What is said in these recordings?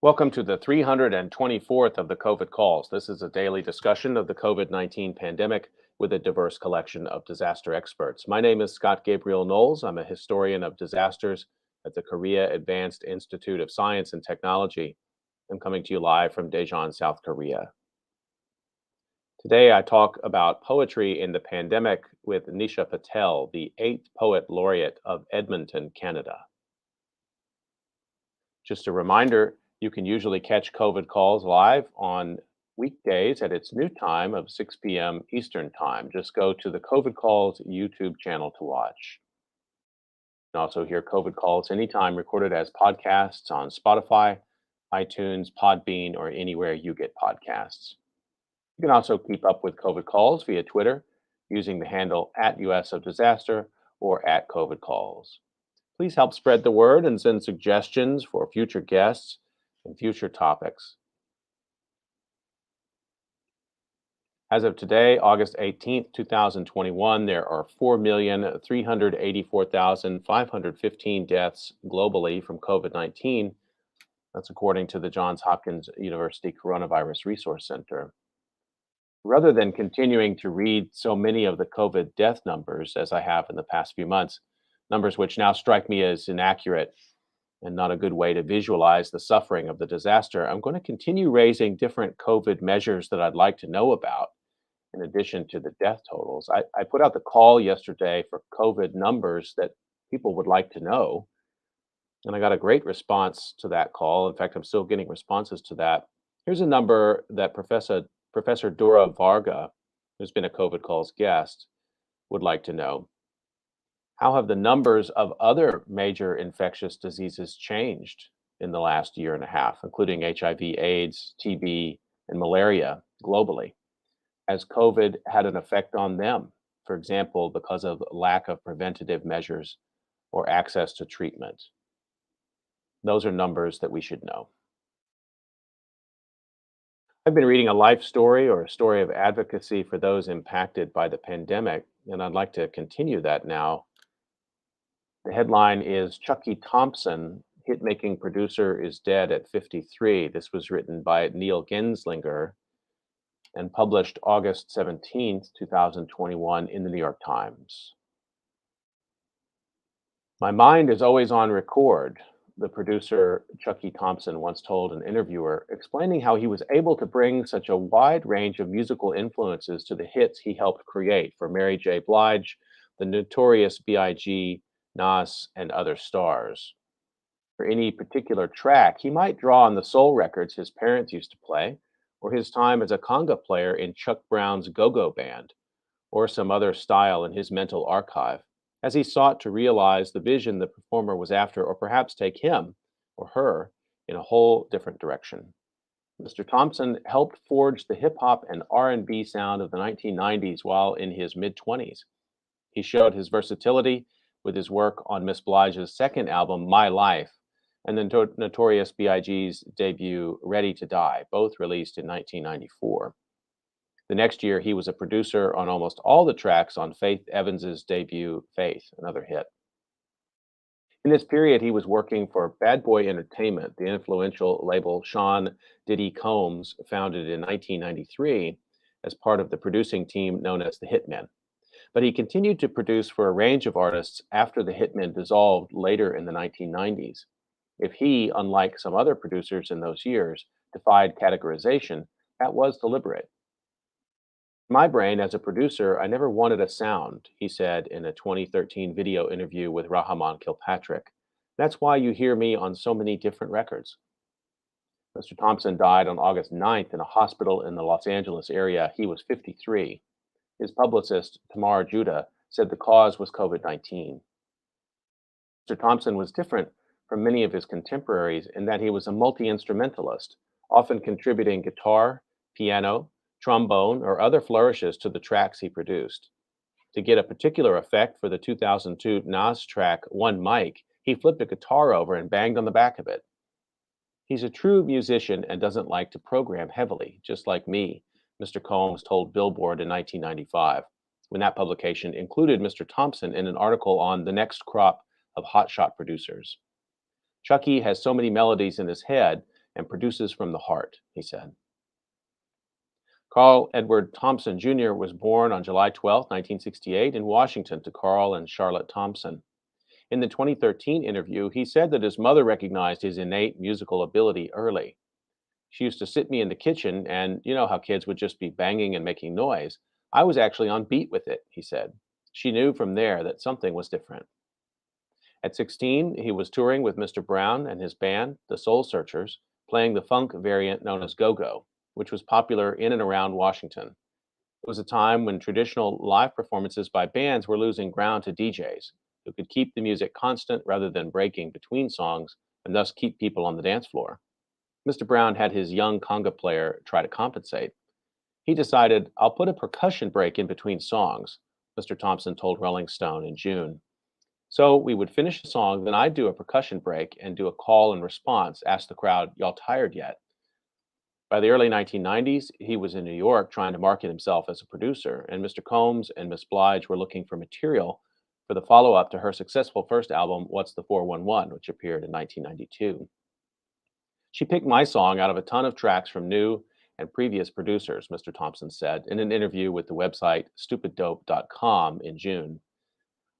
Welcome to the 324th of the COVID calls. This is a daily discussion of the COVID-19 pandemic with a diverse collection of disaster experts. My name is Scott Gabriel Knowles. I'm a historian of disasters at the Korea Advanced Institute of Science and Technology. I'm coming to you live from Daejeon, South Korea. Today, I talk about poetry in the pandemic with NISHA Patel, the 8th Poet Laureate of Edmonton, Canada. Just a reminder, you can usually catch COVID calls live on weekdays at its new time of 6 p.m. Eastern Time. Just go to the COVID Calls YouTube channel to watch. You can also hear COVID calls anytime recorded as podcasts on Spotify, iTunes, Podbean, or anywhere you get podcasts. You can also keep up with COVID calls via Twitter using the handle @US of Disaster or @COVID calls. Please help spread the word and send suggestions for future guests and future topics. As of today, August 18th, 2021, there are 4,384,515 deaths globally from COVID-19. That's according to the Johns Hopkins University Coronavirus Resource Center. Rather than continuing to read so many of the COVID death numbers as I have in the past few months, numbers which now strike me as inaccurate and not a good way to visualize the suffering of the disaster, I'm going to continue raising different COVID measures that I'd like to know about, in addition to the death totals. I put out the call yesterday for COVID numbers that people would like to know, and I got a great response to that call. In fact, I'm still getting responses to that. Here's a number that Professor Dora Varga, who's been a COVID Calls guest, would like to know. How have the numbers of other major infectious diseases changed in the last year and a half, including HIV, AIDS, TB, and malaria globally? Has COVID had an effect on them, for example, because of lack of preventative measures or access to treatment? Those are numbers that we should know. I've been reading a life story or a story of advocacy for those impacted by the pandemic, and I'd like to continue that now. The headline is Chucky Thompson, hit-making producer, is dead at 53. This was written by Neil Genslinger and published August 17th, 2021 in the New York Times. My mind is always on record, the producer Chucky Thompson once told an interviewer, explaining how he was able to bring such a wide range of musical influences to the hits he helped create for Mary J. Blige, the Notorious B.I.G., Nas, and other stars. For any particular track, he might draw on the soul records his parents used to play, or his time as a conga player in Chuck Brown's Go-Go Band, or some other style in his mental archive, as he sought to realize the vision the performer was after, or perhaps take him or her in a whole different direction. Mr. Thompson helped forge the hip-hop and R&B sound of the 1990s while in his mid-20s. He showed his versatility with his work on Miss Blige's second album, My Life, and the Notorious B.I.G.'s debut, Ready to Die, both released in 1994. The next year, he was a producer on almost all the tracks on Faith Evans's debut, Faith, another hit. In this period, he was working for Bad Boy Entertainment, the influential label Sean Diddy Combs founded in 1993 as part of the producing team known as the Hitmen. But he continued to produce for a range of artists after the Hitmen dissolved later in the 1990s. If he, unlike some other producers in those years, defied categorization, that was deliberate. In my brain, as a producer, I never wanted a sound, he said in a 2013 video interview with Rahaman Kilpatrick. That's why you hear me on so many different records. Mr. Thompson died on August 9th in a hospital in the Los Angeles area. He was 53. His publicist, Tamar Judah, said the cause was COVID-19. Mr. Thompson was different from many of his contemporaries in that he was a multi-instrumentalist, often contributing guitar, piano, trombone, or other flourishes to the tracks he produced. To get a particular effect for the 2002 Nas track, One Mic, he flipped a guitar over and banged on the back of it. He's a true musician and doesn't like to program heavily, just like me, Mr. Combs told Billboard in 1995, when that publication included Mr. Thompson in an article on the next crop of hotshot producers. Chucky has so many melodies in his head, and produces from the heart, he said. Carl Edward Thompson Jr. was born on July 12, 1968, in Washington to Carl and Charlotte Thompson. In the 2013 interview, he said that his mother recognized his innate musical ability early. She used to sit me in the kitchen, and you know how kids would just be banging and making noise. I was actually on beat with it, he said. She knew from there that something was different. At 16, he was touring with Mr. Brown and his band, the Soul Searchers, playing the funk variant known as go-go, which was popular in and around Washington. It was a time when traditional live performances by bands were losing ground to DJs, who could keep the music constant rather than breaking between songs and thus keep people on the dance floor. Mr. Brown had his young conga player try to compensate. He decided, I'll put a percussion break in between songs, Mr. Thompson told Rolling Stone in June. So we would finish a song, then I'd do a percussion break and do a call and response, ask the crowd, y'all tired yet? By the early 1990s, he was in New York trying to market himself as a producer, and Mr. Combs and Miss Blige were looking for material for the follow-up to her successful first album, What's the 411, which appeared in 1992. She picked my song out of a ton of tracks from new and previous producers, Mr. Thompson said in an interview with the website stupiddope.com in June.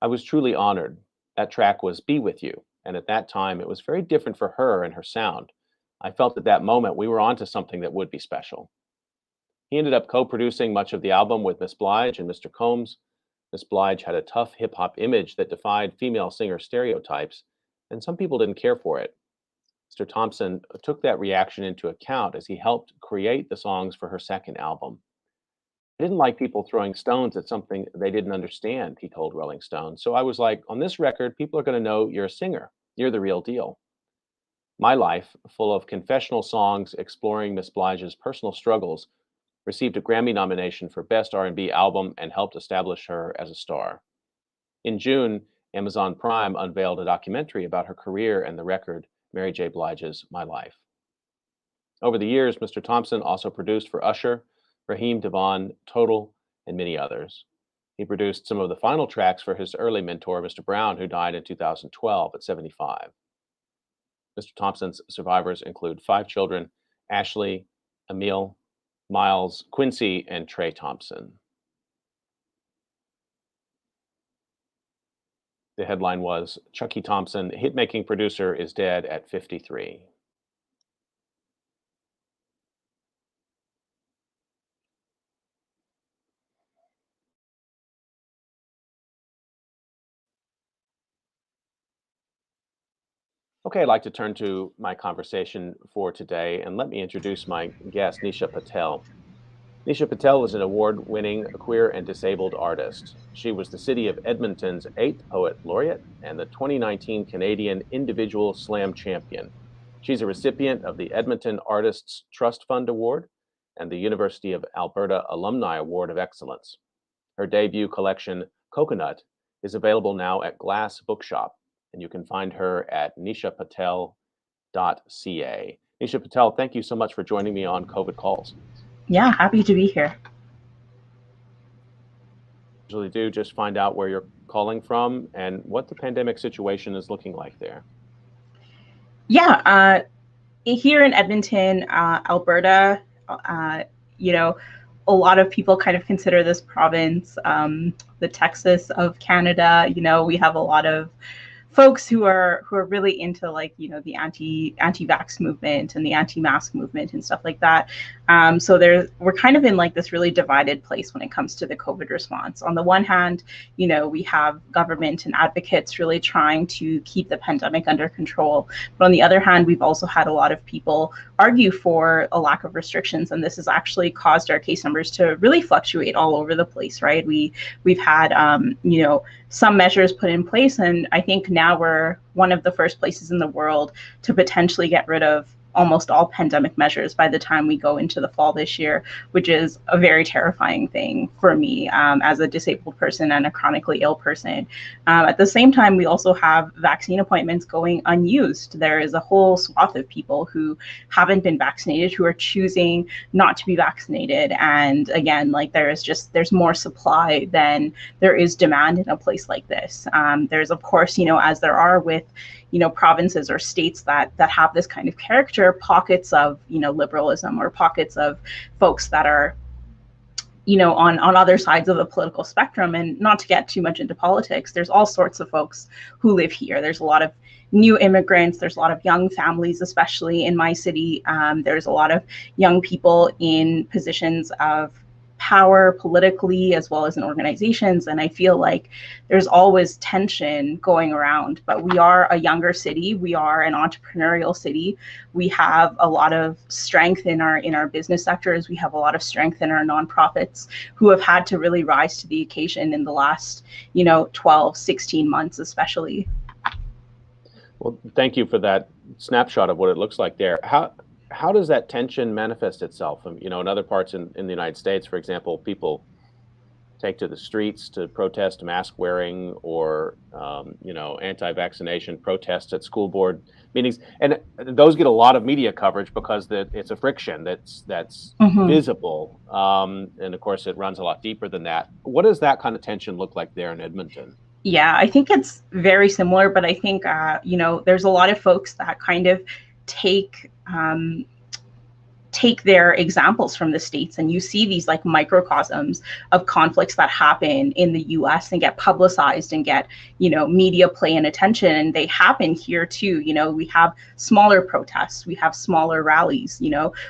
I was truly honored. That track was Be With You, and at that time it was very different for her and her sound. I felt at that moment we were onto something that would be special. He ended up co-producing much of the album with Miss Blige and Mr. Combs. Miss Blige had a tough hip-hop image that defied female singer stereotypes, and some people didn't care for it. Mr. Thompson took that reaction into account as he helped create the songs for her second album. I didn't like people throwing stones at something they didn't understand, he told Rolling Stone. So I was like, on this record, people are going to know you're a singer. You're the real deal. My Life, full of confessional songs exploring Miss Blige's personal struggles, received a Grammy nomination for Best R&B Album and helped establish her as a star. In June, Amazon Prime unveiled a documentary about her career and the record, Mary J. Blige's My Life. Over the years, Mr. Thompson also produced for Usher, Raheem DeVaughn, Total, and many others. He produced some of the final tracks for his early mentor, Mr. Brown, who died in 2012 at 75. Mr. Thompson's survivors include 5 children, Ashley, Emil, Miles, Quincy, and Trey Thompson. The headline was, Chucky Thompson, hit-making producer, is dead at 53. Okay, I'd like to turn to my conversation for today, and let me introduce my guest, NISHA Patel. NISHA Patel is an award-winning queer and disabled artist. She was the City of Edmonton's 8th Poet Laureate and the 2019 Canadian Individual Slam Champion. She's a recipient of the Edmonton Artists Trust Fund Award and the University of Alberta Alumni Award of Excellence. Her debut collection, Coconut, is available now at Glass Bookshop, and you can find her at nishapatel.ca. NISHA Patel, thank you so much for joining me on COVID Calls. Yeah, happy to be here. Usually do just find out where you're calling from and what the pandemic situation is looking like there. Yeah, here in Edmonton, Alberta, you know, a lot of people kind of consider this province the Texas of Canada. You know, we have a lot of folks who are really into, like, you know, the anti-vax movement and the anti-mask movement and stuff like that. So we're kind of in like this really divided place when it comes to the COVID response. On the one hand, you know, we have government and advocates really trying to keep the pandemic under control. But on the other hand, we've also had a lot of people argue for a lack of restrictions, and this has actually caused our case numbers to really fluctuate all over the place, right? We've had you know, some measures put in place, and I think now we're one of the first places in the world to potentially get rid of almost all pandemic measures by the time we go into the fall this year, which is a very terrifying thing for me as a disabled person and a chronically ill person. At the same time, we also have vaccine appointments going unused. There is a whole swath of people who haven't been vaccinated, who are choosing not to be vaccinated. And again, like, there's more supply than there is demand in a place like this. There's, of course, you know, as there are with, provinces or states that have this kind of character, pockets of liberalism, or pockets of folks that are on other sides of the political spectrum. And not to get too much into politics, there's all sorts of folks who live here. There's a lot of new immigrants, there's a lot of young families, especially in my city. There's a lot of young people in positions of power politically as well as in organizations, and I feel like there's always tension going around. But we are a younger city, we are an entrepreneurial city, we have a lot of strength in our business sectors, we have a lot of strength in our nonprofits who have had to really rise to the occasion in the last 12-16 months especially. Well, thank you for that snapshot of what it looks like there. How does that tension manifest itself? In other parts in the United States, for example, people take to the streets to protest mask wearing or, anti-vaccination protests at school board meetings. And those get a lot of media coverage because it's a friction that's visible. And of course, it runs a lot deeper than that. What does that kind of tension look like there in Edmonton? Yeah, I think it's very similar, but I think, there's a lot of folks that kind of take their examples from the States, and you see these like microcosms of conflicts that happen in the US and get publicized and get, media play and attention. And they happen here too. We have smaller protests, we have smaller rallies,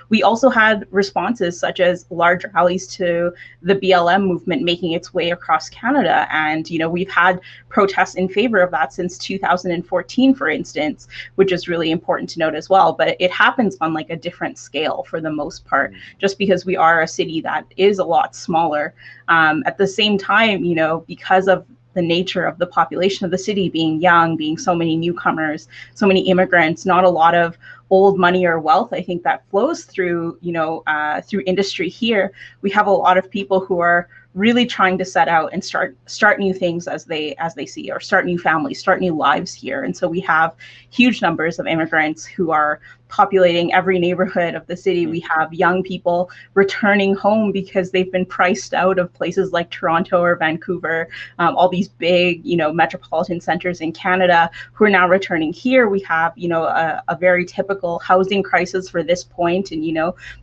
we also had responses such as large rallies to the BLM movement making its way across Canada. And, we've had protests in favor of that since 2014, for instance, which is really important to note as well. But it happens on like a different scale for the most part, just because we are a city that is a lot smaller. At the same time, because of the nature of the population of the city being young, being so many newcomers, so many immigrants, not a lot of old money or wealth, I think, that flows through, through industry here. We have a lot of people who are really trying to set out and start new things as they see, or start new families, start new lives here. And so we have huge numbers of immigrants who are populating every neighborhood of the city. We have young people returning home because they've been priced out of places like Toronto or Vancouver, all these big, metropolitan centers in Canada, who are now returning here. We have, a very typical housing crisis for this point, and,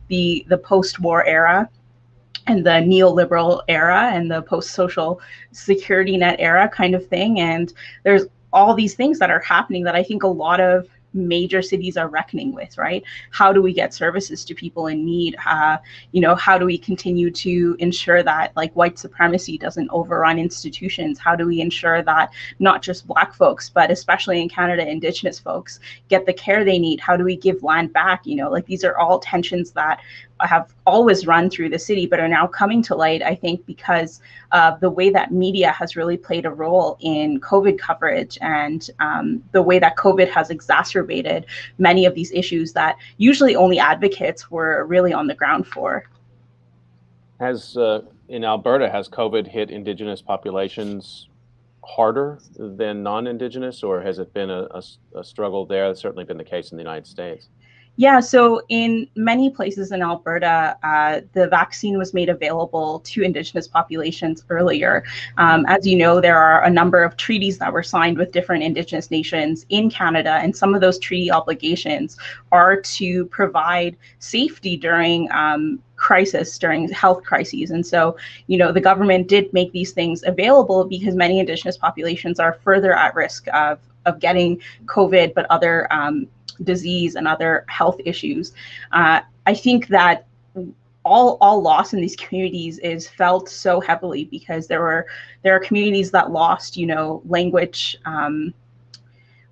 the post-war era and the neoliberal era and the post-social security net era kind of thing. And there's all these things that are happening that I think a lot of major cities are reckoning with, right? How do we get services to people in need? How do we continue to ensure that like white supremacy doesn't overrun institutions? How do we ensure that not just Black folks, but especially in Canada, Indigenous folks get the care they need? How do we give land back? These are all tensions that have always run through the city, but are now coming to light, I think, because of the way that media has really played a role in COVID coverage, and the way that COVID has exacerbated many of these issues that usually only advocates were really on the ground for. In Alberta, has COVID hit Indigenous populations harder than non-Indigenous, or has it been a struggle there? That's certainly been the case in the United States. Yeah, so in many places in Alberta, the vaccine was made available to Indigenous populations earlier. As you know, there are a number of treaties that were signed with different Indigenous nations in Canada, and some of those treaty obligations are to provide safety during during health crises. And so, the government did make these things available because many Indigenous populations are further at risk of getting COVID, but other disease and other health issues. I think that all loss in these communities is felt so heavily because there are communities that lost,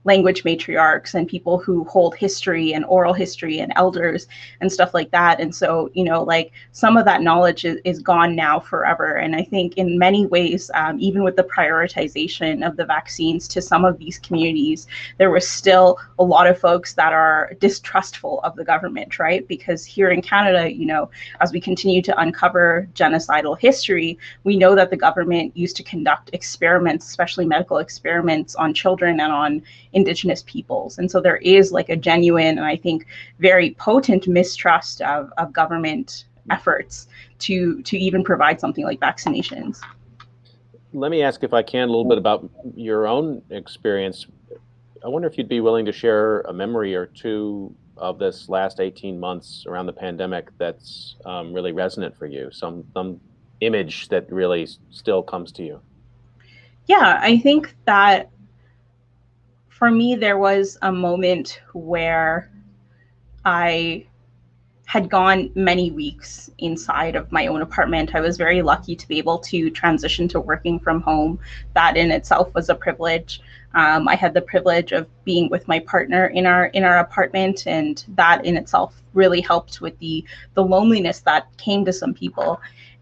language matriarchs and people who hold history and oral history and elders and stuff like that. And so, some of that knowledge is gone now forever. And I think in many ways, even with the prioritization of the vaccines to some of these communities, there was still a lot of folks that are distrustful of the government, right? Because here in Canada, as we continue to uncover genocidal history, we know that the government used to conduct experiments, especially medical experiments, on children and on Indigenous peoples. And so there is like a genuine, and I think very potent mistrust of government efforts to even provide something like vaccinations. Let me ask, if I can, a little bit about your own experience I wonder if you'd be willing to share a memory or two of this last 18 months around the pandemic that's really resonant for you, some image that really still comes to you. Yeah, I think that for me, there was a moment where I had gone many weeks inside of my own apartment. I was very lucky to be able to transition to working from home. That in itself was a privilege. I had the privilege of being with my partner in our apartment, and that in itself really helped with the loneliness that came to some people.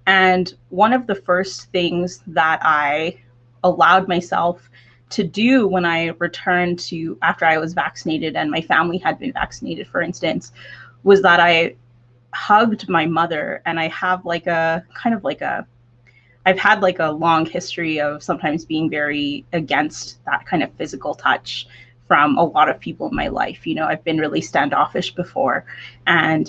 And one of the first things that I allowed myself to do when I returned to after I was vaccinated and my family had been vaccinated, for instance, was that I hugged my mother. And I have like a kind of like a I've had like a long history of sometimes being very against that kind of physical touch from a lot of people in my life. I've been really standoffish before. And,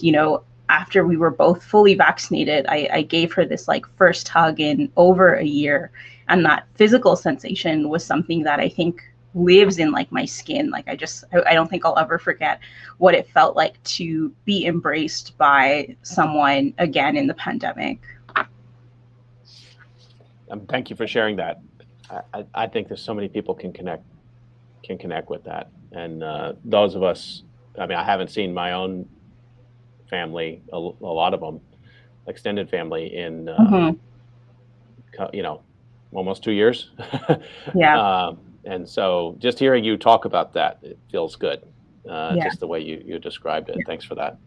after we were both fully vaccinated, I gave her this like first hug in over a year. And that physical sensation was something that I think lives in like my skin. Like I don't think I'll ever forget what it felt like to be embraced by someone again in the pandemic. Thank you for sharing that. I think there's so many people can connect with that, and those of us. I mean, I haven't seen my own family, a lot of them, extended family, in almost 2 years. Yeah. And so, just hearing you talk about that, it feels good. Yeah. Just the way you described it. Thanks for that.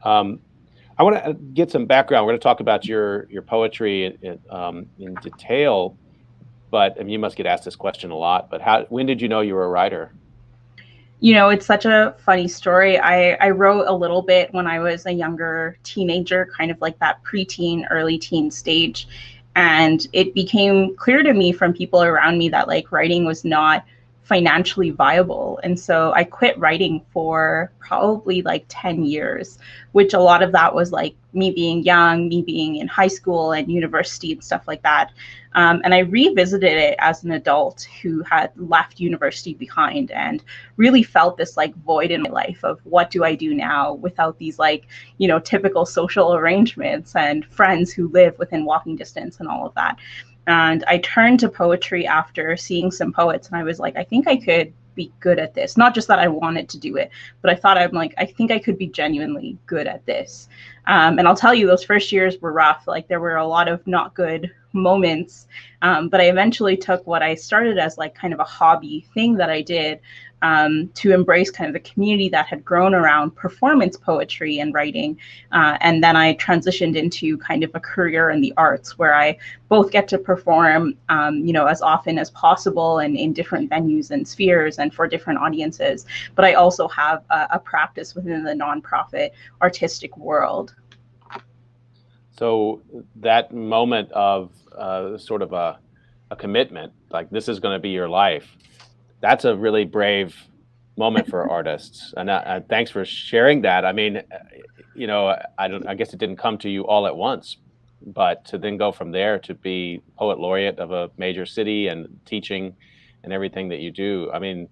I want to get some background. We're going to talk about your poetry in detail, but you must get asked this question a lot. But when did you know you were a writer? It's such a funny story. I wrote a little bit when I was a younger teenager, kind of like that preteen, early teen stage. And it became clear to me from people around me that like writing was not financially viable. And so I quit writing for probably like 10 years, which a lot of that was like me being young, me being in high school and university and stuff like that. And I revisited it as an adult who had left university behind and really felt this like void in my life of what do I do now without these like, typical social arrangements and friends who live within walking distance and all of that. And I turned to poetry after seeing some poets, and I was like, I think I could be good at this. Not just that I wanted to do it, but I thought I think I could be genuinely good at this. And I'll tell you, those first years were rough. Like there were a lot of not good moments. But I eventually took what I started as like kind of a hobby thing that I did to embrace kind of the community that had grown around performance poetry and writing. And then I transitioned into kind of a career in the arts where I both get to perform, as often as possible and in different venues and spheres and for different audiences. But I also have a practice within the nonprofit artistic world. So that moment of sort of a commitment, like this is going to be your life, that's a really brave moment for artists. And thanks for sharing that. I mean, I guess it didn't come to you all at once, but to then go from there to be poet laureate of a major city and teaching and everything that you do. I mean,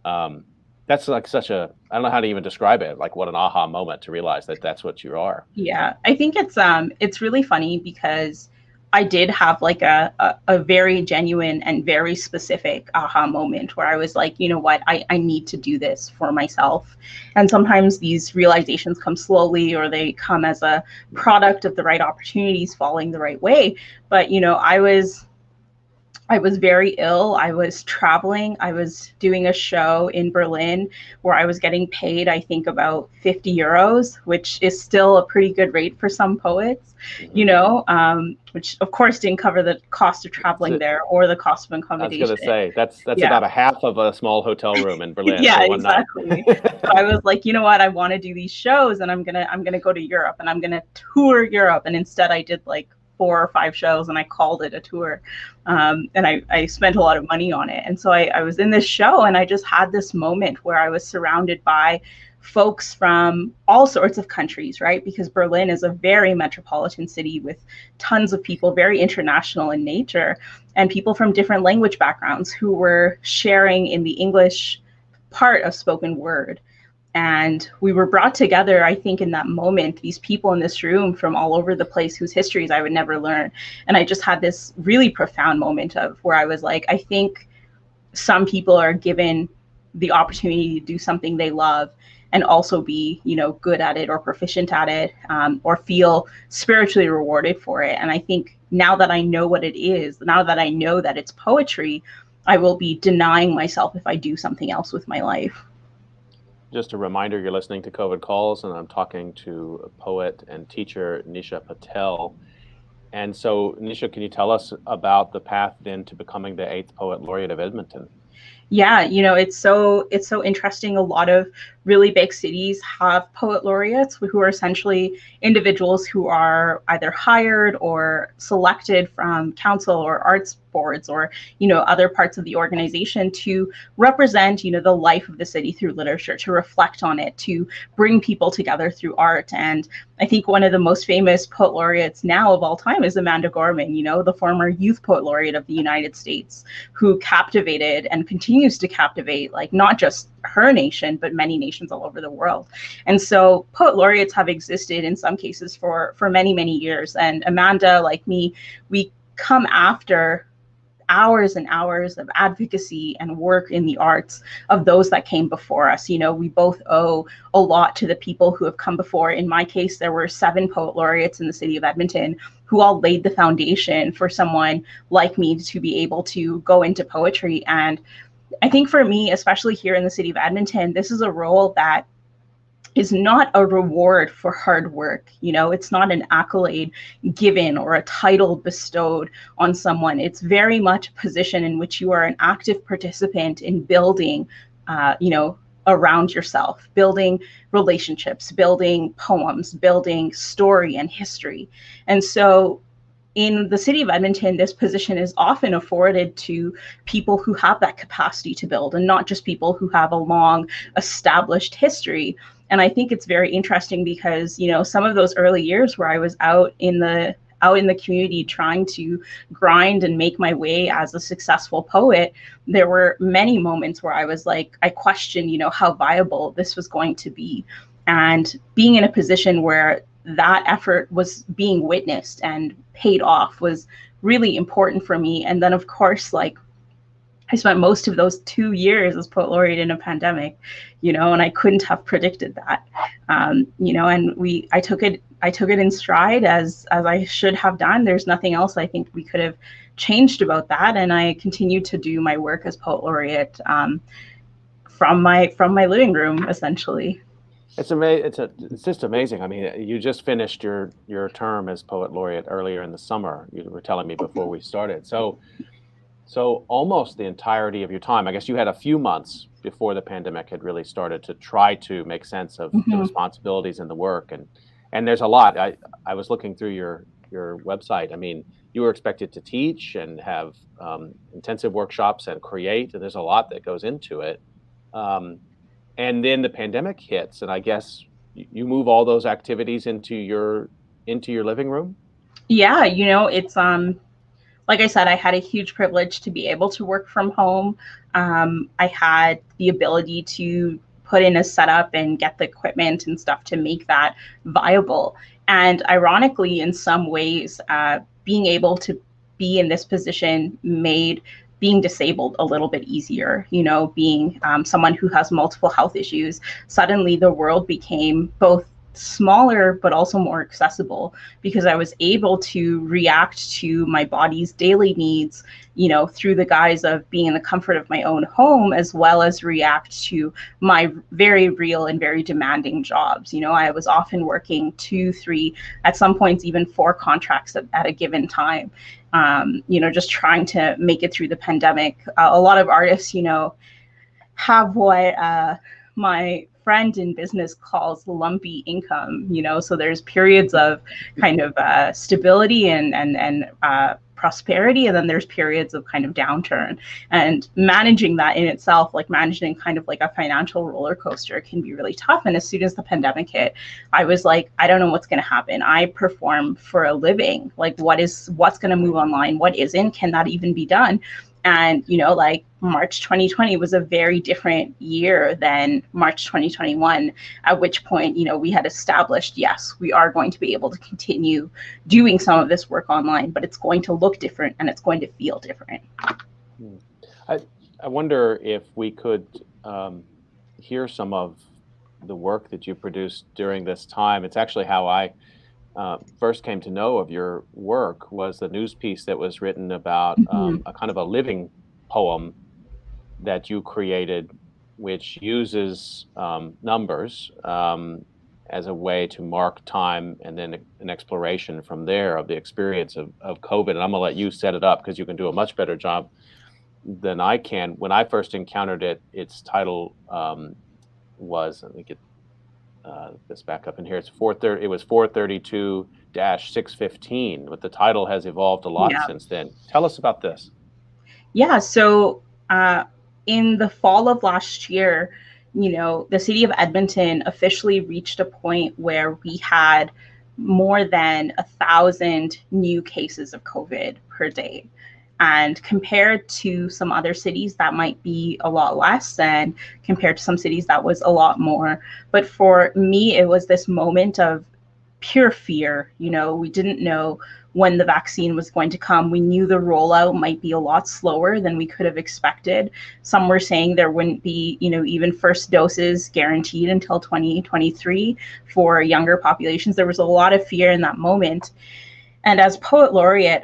that's like I don't know how to even describe it. Like what an aha moment to realize that that's what you are. Yeah, I think it's really funny because I did have like a very genuine and very specific aha moment where I was like, you know what, I need to do this for myself. And sometimes these realizations come slowly or they come as a product of the right opportunities falling the right way. But, I was very ill. I was traveling. I was doing a show in Berlin where I was getting paid, I think, about 50 euros, which is still a pretty good rate for some poets, which of course didn't cover the cost of traveling there or the cost of accommodation. I was going to say, that's about a half of a small hotel room in Berlin. Yeah, for one exactly. night. So I was like, you know what? I want to do these shows and I'm gonna go to Europe and I'm gonna tour Europe. And instead I did like 4 or 5 shows and I called it a tour. And I spent a lot of money on it. And so I was in this show and I just had this moment where I was surrounded by folks from all sorts of countries, right? Because Berlin is a very metropolitan city with tons of people, very international in nature, and people from different language backgrounds who were sharing in the English part of spoken word. And we were brought together, I think, in that moment, these people in this room from all over the place whose histories I would never learn. And I just had this really profound moment of where I was like, I think some people are given the opportunity to do something they love and also be, you know, good at it or proficient at it, or feel spiritually rewarded for it. And I think now that I know what it is, now that I know that it's poetry, I will be denying myself if I do something else with my life. Just a reminder, you're listening to COVID Calls, and I'm talking to poet and teacher NISHA Patel. And so, NISHA, can you tell us about the path then to becoming the 8th Poet Laureate of Edmonton? Yeah, you know, it's so interesting. A lot of really big cities have poet laureates who are essentially individuals who are either hired or selected from council or arts boards or, you know, other parts of the organization to represent, you know, the life of the city through literature, to reflect on it, to bring people together through art. And I think one of the most famous poet laureates now of all time is Amanda Gorman, you know, the former youth poet laureate of the United States, who captivated and continues to captivate, like, not just her nation, but many nations all over the world. And so poet laureates have existed in some cases for many, many years. And Amanda, like me, we come after hours and hours of advocacy and work in the arts of those that came before us. You know, we both owe a lot to the people who have come before. In my case, there were 7 poet laureates in the city of Edmonton who all laid the foundation for someone like me to be able to go into poetry. And I think for me, especially here in the city of Edmonton, this is a role that is not a reward for hard work. You know, it's not an accolade given or a title bestowed on someone. It's very much a position in which you are an active participant in building, you know, around yourself, building relationships, building poems, building story and history. And so in the city of Edmonton, this position is often afforded to people who have that capacity to build, and not just people who have a long established history. And I think it's very interesting because, you know, some of those early years where I was out in the community trying to grind and make my way as a successful poet, there were many moments where I was like, I questioned, you know, how viable this was going to be. And being in a position where that effort was being witnessed and paid off was really important for me. And then, of course, like, I spent most of those 2 years as poet laureate in a pandemic, you know, and I couldn't have predicted that, you know, and I took it in stride as I should have done. There's nothing else I think we could have changed about that. And I continued to do my work as poet laureate from my living room, essentially. It's amazing. It's just amazing. I mean, you just finished your term as poet laureate earlier in the summer. You were telling me before we started. So almost the entirety of your time, I guess you had a few months before the pandemic had really started to try to make sense of the responsibilities and the work. And there's a lot. I was looking through your website. I mean, you were expected to teach and have intensive workshops and create, and there's a lot that goes into it. And then the pandemic hits, and I guess you move all those activities into your living room. Yeah, you know, it's like I said, I had a huge privilege to be able to work from home. I had the ability to put in a setup and get the equipment and stuff to make that viable. And ironically, in some ways, being able to be in this position made being disabled a little bit easier. You know, being someone who has multiple health issues, suddenly the world became both smaller but also more accessible, because I was able to react to my body's daily needs, you know, through the guise of being in the comfort of my own home, as well as react to my very real and very demanding jobs. You know, I was often working 2, 3, at some points even 4 contracts at a given time, you know, just trying to make it through the pandemic. A lot of artists, you know, have what my friend in business calls lumpy income, you know, so there's periods of kind of stability and prosperity, and then there's periods of kind of downturn. And managing that in itself, like managing kind of like a financial roller coaster, can be really tough. And as soon as the pandemic hit, I was like, I don't know what's going to happen. I perform for a living. Like, what's going to move online? What isn't? Can that even be done? And, like March 2020 was a very different year than March 2021, at which point, we had established, yes, we are going to be able to continue doing some of this work online, but it's going to look different and it's going to feel different. I wonder if we could hear some of the work that you produced during this time. It's actually how I first came to know of your work, was the news piece that was written about a kind of a living poem that you created, which uses numbers as a way to mark time, and then an exploration from there of the experience of COVID. And I'm gonna let you set it up because you can do a much better job than I can. When I first encountered it, its title was, let me get this back up in here. It was 432-615, but the title has evolved a lot since then. Tell us about this. Yeah, so in the fall of last year, the city of Edmonton officially reached a point where we had more than 1,000 new cases of COVID per day. And compared to some other cities, that might be a lot less, and compared to some cities, that was a lot more. But for me, it was this moment of pure fear. We didn't know when the vaccine was going to come. We knew the rollout might be a lot slower than we could have expected. Some were saying there wouldn't be, even first doses guaranteed until 2023 for younger populations. There was a lot of fear in that moment. And as Poet Laureate,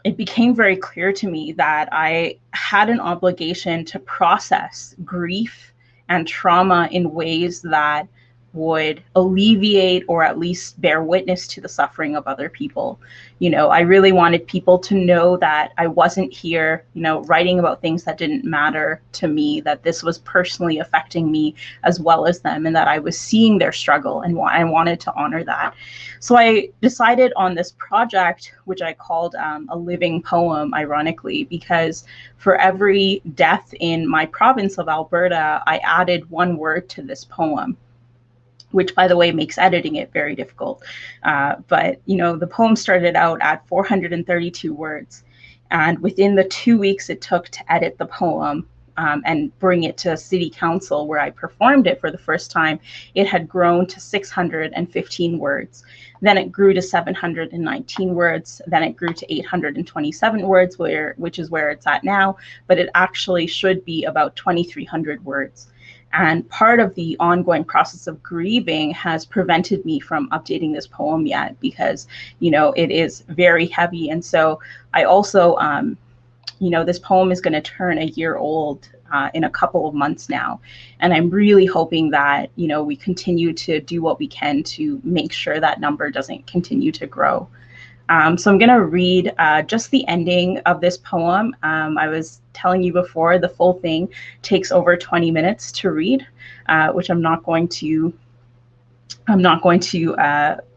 it became very clear to me that I had an obligation to process grief and trauma in ways that would alleviate or at least bear witness to the suffering of other people. I really wanted people to know that I wasn't here, writing about things that didn't matter to me, that this was personally affecting me as well as them, and that I was seeing their struggle, and I wanted to honor that. So I decided on this project, which I called a living poem, ironically, because for every death in my province of Alberta, I added one word to this poem, which, by the way, makes editing it very difficult. But the poem started out at 432 words. And within the 2 weeks it took to edit the poem and bring it to City Council, where I performed it for the first time, it had grown to 615 words. Then it grew to 719 words. Then it grew to 827 words, which is where it's at now. But it actually should be about 2,300 words. And part of the ongoing process of grieving has prevented me from updating this poem yet, because, it is very heavy. And so I also, this poem is going to turn a year old in a couple of months now. And I'm really hoping that, we continue to do what we can to make sure that number doesn't continue to grow. So I'm going to read just the ending of this poem. I was telling you before, the full thing takes over 20 minutes to read, which I'm not going to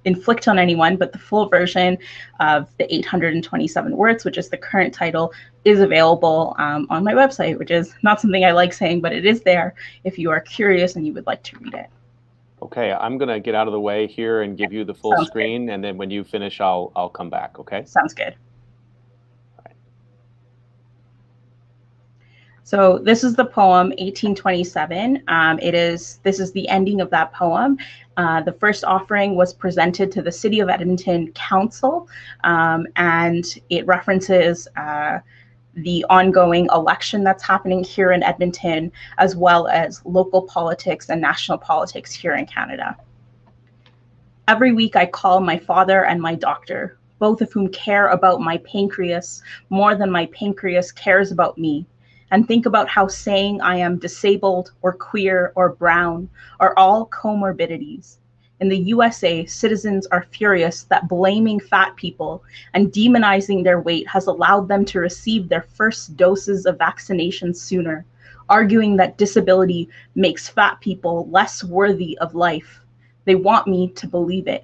inflict on anyone, but the full version of the 827 words, which is the current title, is available on my website, which is not something I like saying, but it is there if you are curious and you would like to read it. Okay, I'm going to get out of the way here and give you the full screen, and then when you finish, I'll come back, okay? Sounds good. All right. So this is the poem 1827. This is the ending of that poem. The first offering was presented to the City of Edmonton Council, and it references the ongoing election that's happening here in Edmonton, as well as local politics and national politics here in Canada. Every week I call my father and my doctor, both of whom care about my pancreas more than my pancreas cares about me, and think about how saying I am disabled or queer or brown are all comorbidities. In the USA, citizens are furious that blaming fat people and demonizing their weight has allowed them to receive their first doses of vaccination sooner, arguing that disability makes fat people less worthy of life. They want me to believe it.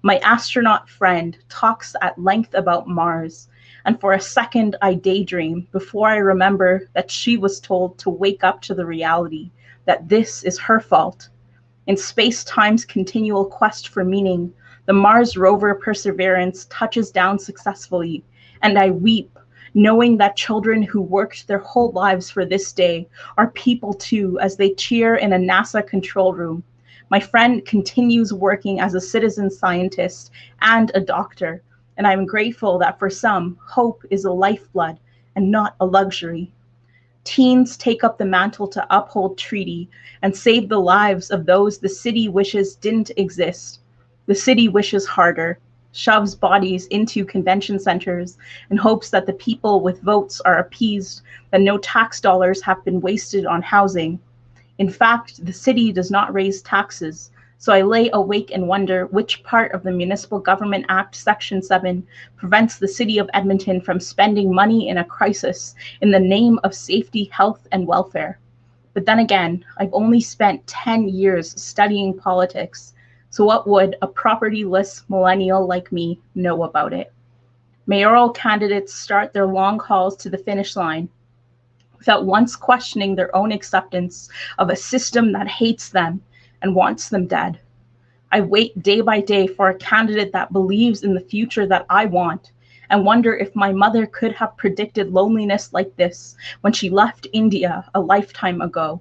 My astronaut friend talks at length about Mars, and for a second I daydream before I remember that she was told to wake up to the reality that this is her fault. In space-time's continual quest for meaning, the Mars rover Perseverance touches down successfully, and I weep knowing that children who worked their whole lives for this day are people too, as they cheer in a NASA control room. My friend continues working as a citizen scientist and a doctor, and I'm grateful that for some, hope is a lifeblood and not a luxury. Teens take up the mantle to uphold treaty and save the lives of those the city wishes didn't exist. The city wishes harder, shoves bodies into convention centers, and hopes that the people with votes are appeased, that no tax dollars have been wasted on housing. In fact, the city does not raise taxes, so I lay awake and wonder which part of the Municipal Government Act Section 7 prevents the city of Edmonton from spending money in a crisis in the name of safety, health, and welfare. But then again, I've only spent 10 years studying politics, so what would a propertyless millennial like me know about it? Mayoral candidates start their long hauls to the finish line without once questioning their own acceptance of a system that hates them and wants them dead. I wait day by day for a candidate that believes in the future that I want and wonder if my mother could have predicted loneliness like this when she left India a lifetime ago.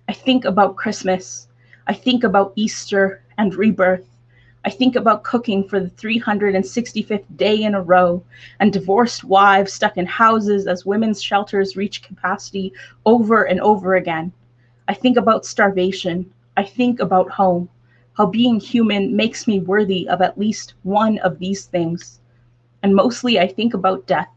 I think about Christmas. I think about Easter and rebirth. I think about cooking for the 365th day in a row and divorced wives stuck in houses as women's shelters reach capacity over and over again. I think about starvation. I think about home, how being human makes me worthy of at least one of these things. And mostly I think about death,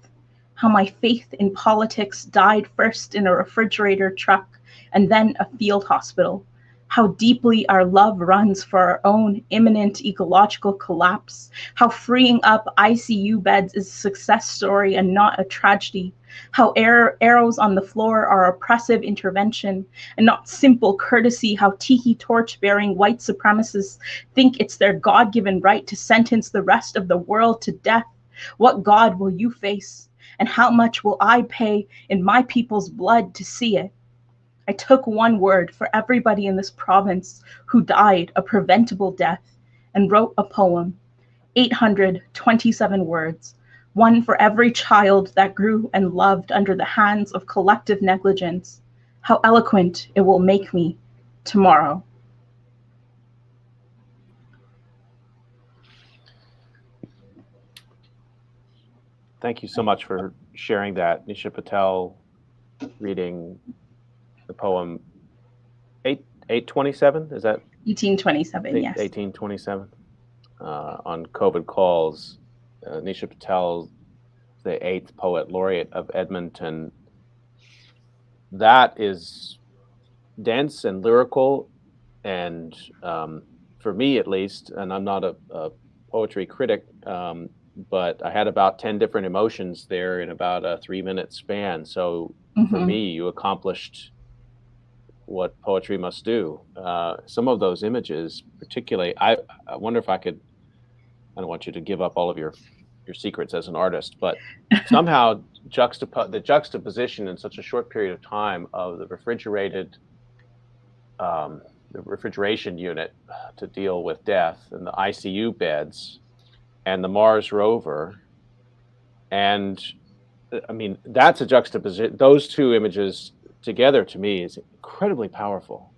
how my faith in politics died first in a refrigerator truck and then a field hospital, how deeply our love runs for our own imminent ecological collapse, how freeing up ICU beds is a success story and not a tragedy, how arrows on the floor are oppressive intervention and not simple courtesy, how tiki torch-bearing white supremacists think it's their God-given right to sentence the rest of the world to death. What God will you face? And how much will I pay in my people's blood to see it? I took one word for everybody in this province who died a preventable death and wrote a poem, 827 words, one for every child that grew and loved under the hands of collective negligence. How eloquent it will make me tomorrow. Thank you so much for sharing that. Nisha Patel reading the poem 827, is that? 1827, yes. 1827 on COVID calls. Nisha Patel, the 8th poet laureate of Edmonton. That is dense and lyrical, and for me at least, and I'm not a poetry critic, but I had about 10 different emotions there in about a 3-minute span. So for me, you accomplished what poetry must do. Some of those images, particularly, I wonder if I could, I don't want you to give up all of your secrets as an artist, but somehow the juxtaposition in such a short period of time of the refrigeration unit to deal with death and the ICU beds and the Mars rover. And I mean, that's a juxtaposition. Those two images together to me is incredibly powerful.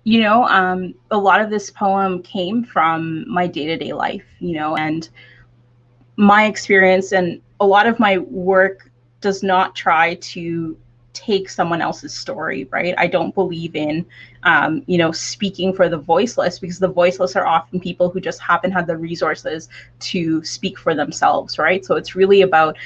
You know, a lot of this poem came from my day-to-day life, you know, and my experience, and a lot of my work does not try to take someone else's story, right? I don't believe in, speaking for the voiceless, because the voiceless are often people who just haven't had the resources to speak for themselves, right? So it's really about,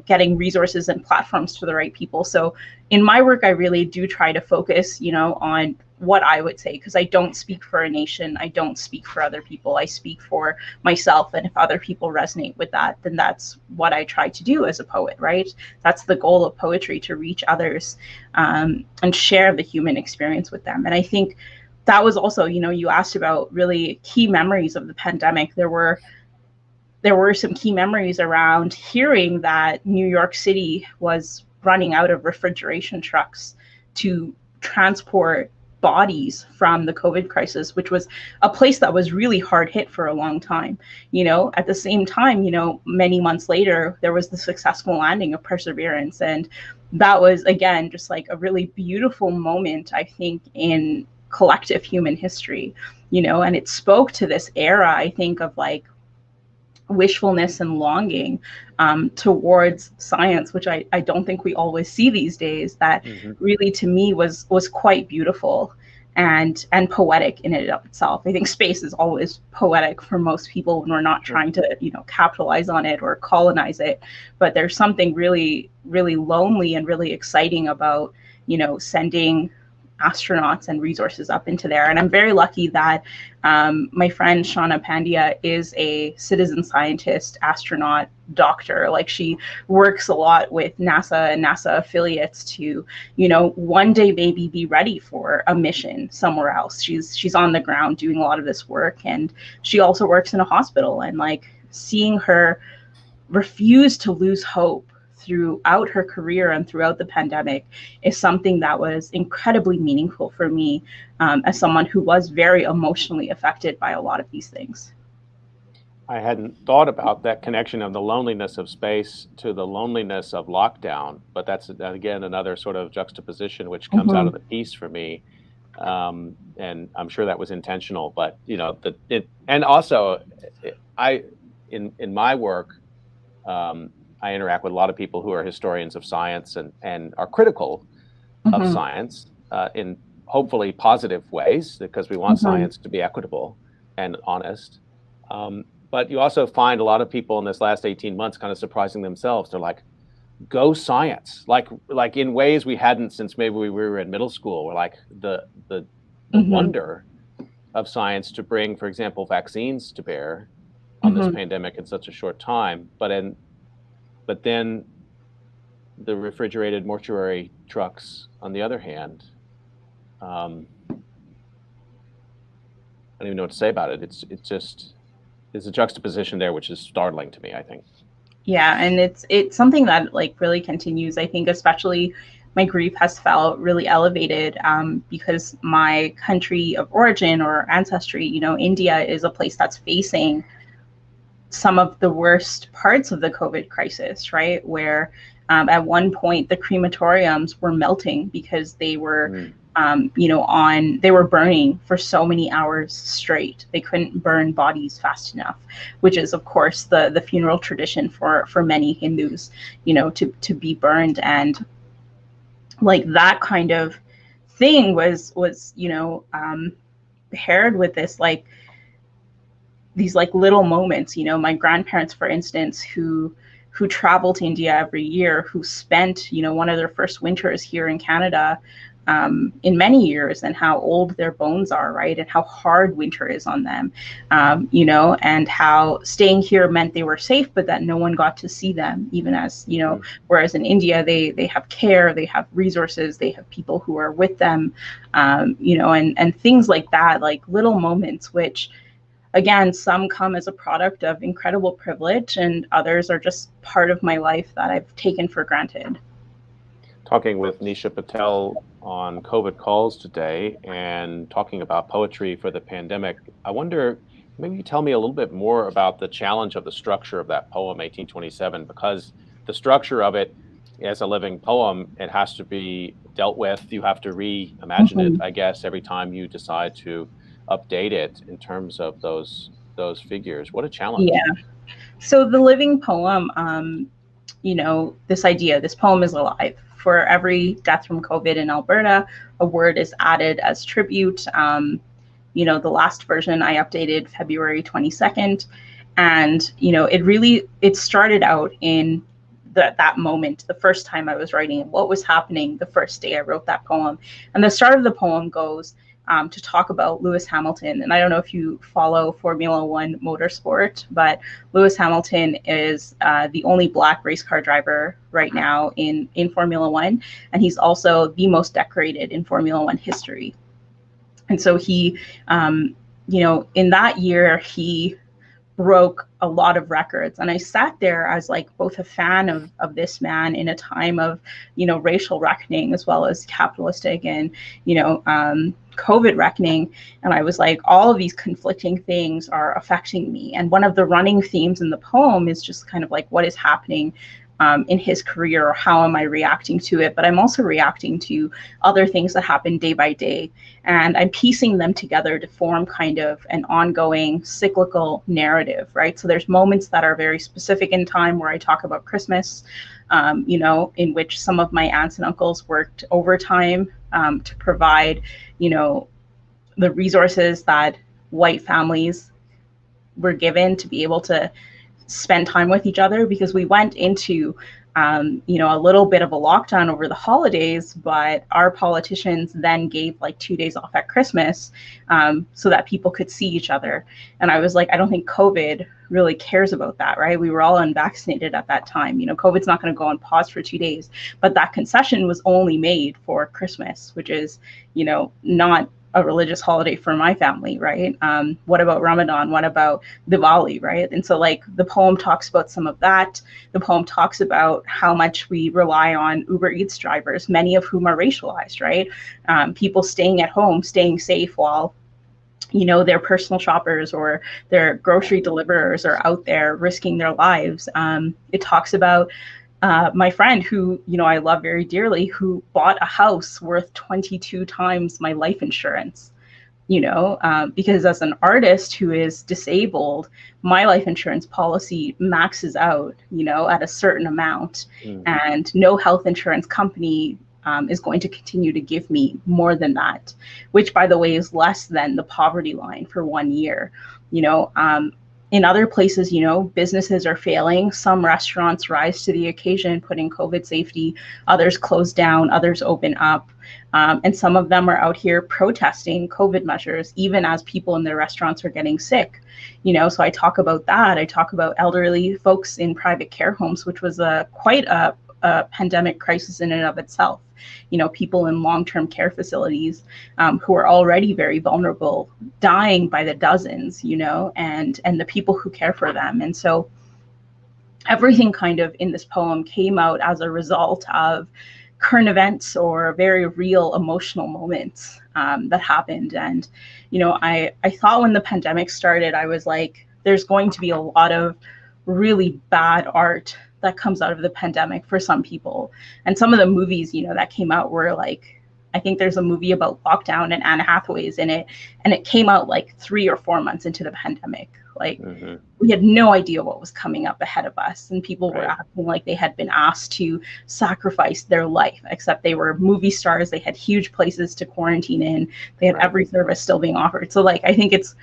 getting resources and platforms to the right people. So in my work, I really do try to focus, on what I would say, because I don't speak for a nation. I don't speak for other people. I speak for myself. And if other people resonate with that, then that's what I try to do as a poet, right? That's the goal of poetry, to reach others and share the human experience with them. And I think that was also, you asked about really key memories of the pandemic. There were some key memories around hearing that New York City was running out of refrigeration trucks to transport bodies from the COVID crisis, which was a place that was really hard hit for a long time. At the same time, many months later, there was the successful landing of Perseverance. And that was, again, just like a really beautiful moment, I think, in collective human history, and it spoke to this era, I think, of like wishfulness and longing towards science, which I don't think we always see these days, that really to me was quite beautiful and poetic in and of itself. I think space is always poetic for most people when we're not trying to capitalize on it or colonize it, but there's something really, really lonely and really exciting about sending astronauts and resources up into there. And I'm very lucky that my friend Shauna Pandya is a citizen scientist, astronaut, doctor. Like, she works a lot with NASA and NASA affiliates to, one day maybe be ready for a mission somewhere else. She's on the ground doing a lot of this work, and she also works in a hospital. And like, seeing her refuse to lose hope throughout her career and throughout the pandemic is something that was incredibly meaningful for me, as someone who was very emotionally affected by a lot of these things. I hadn't thought about that connection of the loneliness of space to the loneliness of lockdown, but that's, again, another sort of juxtaposition which comes out of the piece for me. And I'm sure that was intentional, but and also in my work, I interact with a lot of people who are historians of science and are critical of science in hopefully positive ways, because we want science to be equitable and honest. But you also find a lot of people in this last 18 months kind of surprising themselves. They're like, go science, like in ways we hadn't since maybe we were in middle school. We're like the wonder of science to bring, for example, vaccines to bear on this pandemic in such a short time. But then the refrigerated mortuary trucks, on the other hand, I don't even know what to say about it. It's just, there's a juxtaposition there which is startling to me, I think. Yeah, and it's something that like really continues. I think especially my grief has felt really elevated because my country of origin or ancestry, India, is a place that's facing some of the worst parts of the COVID crisis, right? Where at one point the crematoriums were melting because they were, they were burning for so many hours straight. They couldn't burn bodies fast enough, which is of course the funeral tradition for many Hindus, to be burned. And like that kind of thing was paired with this these little moments. My grandparents, for instance, who travel to India every year, who spent one of their first winters here in Canada in many years, and how old their bones are, right? And how hard winter is on them, and how staying here meant they were safe, but that no one got to see them, even as, whereas in India, they have care, they have resources, they have people who are with them, and things like that, like little moments, which, again, some come as a product of incredible privilege, and others are just part of my life that I've taken for granted. Talking with NISHA Patel on COVID Calls today and talking about poetry for the pandemic, I wonder, maybe you tell me a little bit more about the challenge of the structure of that poem, 1827, because the structure of it as a living poem, it has to be dealt with. You have to reimagine it, I guess, every time you decide to update it in terms of those figures. What a challenge. Yeah. So the living poem, this poem is alive. For every death from COVID in Alberta, a word is added as tribute. The last version I updated February 22nd. And, it started out in that moment, the first time I was writing it, what was happening the first day I wrote that poem. And the start of the poem goes to talk about Lewis Hamilton. And I don't know if you follow Formula One motorsport, but Lewis Hamilton is the only Black race car driver right now in Formula One. And he's also the most decorated in Formula One history. And so he, in that year, he broke a lot of records. And I sat there as like both a fan of this man in a time of, racial reckoning, as well as capitalistic and, COVID reckoning. And I was like, all of these conflicting things are affecting me. And one of the running themes in the poem is just kind of like what is happening in his career, or how am I reacting to it? But I'm also reacting to other things that happen day by day. And I'm piecing them together to form kind of an ongoing cyclical narrative, right? So there's moments that are very specific in time where I talk about Christmas, in which some of my aunts and uncles worked overtime to provide, the resources that white families were given to be able to spend time with each other, because we went into a little bit of a lockdown over the holidays, but our politicians then gave like 2 days off at Christmas so that people could see each other. And I was like, I don't think COVID really cares about that, right? We were all unvaccinated at that time. COVID's not going to go on pause for 2 days, but that concession was only made for Christmas, which is, not a religious holiday for my family, right? What about Ramadan? What about Diwali, right? And so like the poem talks about some of that. The poem talks about how much we rely on Uber Eats drivers, many of whom are racialized, right? People staying at home, staying safe while their personal shoppers or their grocery deliverers are out there risking their lives. It talks about my friend who, I love very dearly, who bought a house worth 22 times my life insurance, because as an artist who is disabled, my life insurance policy maxes out, at a certain amount, and no health insurance company is going to continue to give me more than that, which, by the way, is less than the poverty line for 1 year. In other places, businesses are failing. Some restaurants rise to the occasion, putting COVID safety. Others close down, others open up. And some of them are out here protesting COVID measures, even as people in their restaurants are getting sick. So I talk about that. I talk about elderly folks in private care homes, which was quite a pandemic crisis in and of itself. People in long-term care facilities who are already very vulnerable, dying by the dozens, and the people who care for them. And so everything kind of in this poem came out as a result of current events or very real emotional moments that happened. And, I thought when the pandemic started, I was like, there's going to be a lot of really bad art that comes out of the pandemic for some people. And some of the movies, that came out were like, I think there's a movie about lockdown and Anne Hathaway's in it. And it came out like 3 or 4 months into the pandemic. Like we had no idea what was coming up ahead of us. And people were acting like they had been asked to sacrifice their life, except they were movie stars. They had huge places to quarantine in. They had every service still being offered. So like, I think it's,